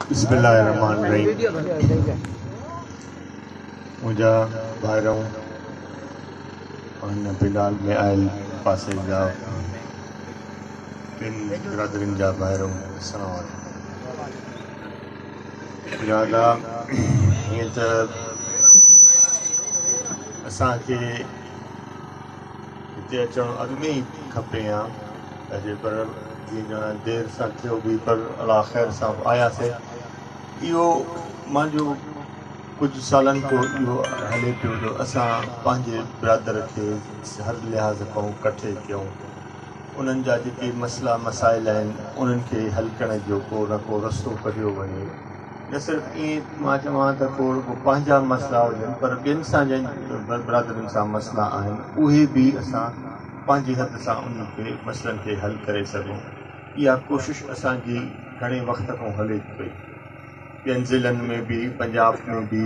बिस्मिल्लाहिर्रहमानिर्रहीम। मुंहिंजा भाइरूं हिन बिलाल में आयल पासे जा टिनि बिरादरियुनि जा भाइरूं, अस्सलामु अलैकुम। हीअं त असांखे हिते अचणु अॻु में ई खपे हा, पर जीअं देरि सां थियो बि, पर अला ख़ैर सां आयासीं। इहो मुंहिंजो कुझु सालनि खां इहो हले पियो जो असां पंहिंजे बिरादर खे हर लिहाज़ खां इकठे कयूं, उन्हनि जा जेके मसइला मसाइल आहिनि उन्हनि खे हल करण जो को न को रस्तो कढियो वञे। न सिर्फ़ु ईअं मां चवां त को पंहिंजा मसइला हुजनि, पर ॿियनि सां जंहिं बिरादरियुनि सां मसइला आहिनि उहे बि असां पंहिंजी हद सां उन्हनि खे मसइलनि खे हल करे सघूं। इहा कोशिशि असांजी घणे वक़्त खां हले पई, ॿियनि ज़िलनि में बि, पंजाब में बि।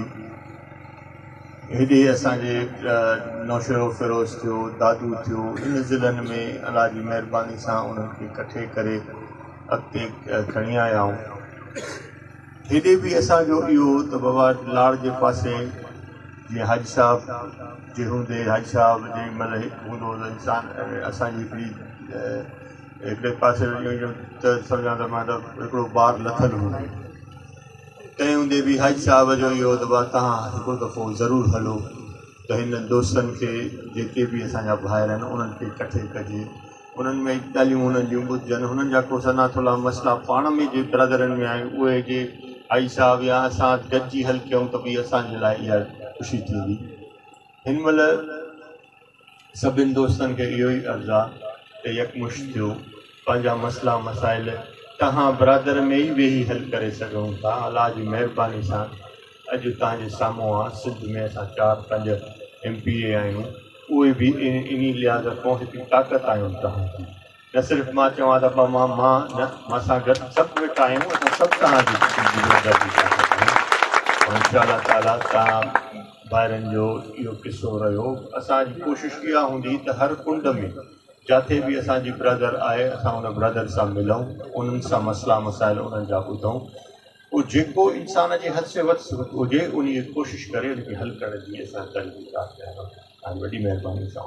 हेॾे असांजे नौशरो फिरोज़ थियो, दादू थियो, इन ज़िलनि में अलाह जी महिरबानी सां उन्हनि खे इकठे करे अॻिते खणी आया आहियूं। हेॾे बि असांजो इहो त बाबा लाड़ जे पासे जीअं हज साहिब जे हूंदे, हज साहिब जे महिल हूंदो त इंसान असांजी हिकिड़े पासे त सम्झां त मां त हिकिड़ो ॿार लथल हूंदो, तंहिं हूंदे बि हज साहिब जो इहो त तव्हां हिकिड़ो दफ़ो ज़रूरु हलो त हिन दोस्तनि खे जेके बि असांजा भाइर आहिनि उन्हनि खे इकठे कजे, उन्हनि में ॻाल्हियूं उन्हनि जूं ॿुधजनि, हुननि जा को सना थोला मसइला पाण में जे बिरादरनि में आहिनि उहे जे हज साहिब या असां गॾिजी हल कयूं त बि असांजे लाइ इहा ख़ुशी थींदी। हिन महिल सभिनि दोस्तनि खे इहो ई अर्ज़ु आहे त यकमुश्त थियो, पंहिंजा मसइला मसाइल तव्हां बिरादर में ई वेही हल करे सघूं था। अलाह जी महिरबानी सां अॼु तव्हांजे साम्हूं आहे, सिंध में असां 4-5 MPA आहियूं, उहे बि इन लिहाज़ खां हिकु ताक़त आहियूं तव्हांजी। न सिर्फ़ु मां चवां त मां न, मां सां गॾु सभु वेठा आहियूं, असां सभु तव्हांजी ताक़त आहियूं। इंशा अल्लाह ताला तव्हां ॿाहिरनि जो इहो किसो रहियो। असांजी कोशिशि इहा हूंदी त हर कुंड में जिथे बि असांजी बिरादर आहे असां उन बिरादर सां मिलूं, उन्हनि सां मसइला मसाइल उन्हनि जा ॿुधूं। उहो जेको इंसान जे हद से वधि हुजे उन कोशिशि करे उनखे हल करण जी असां तरीक़े सां वॾी महिरबानी सां।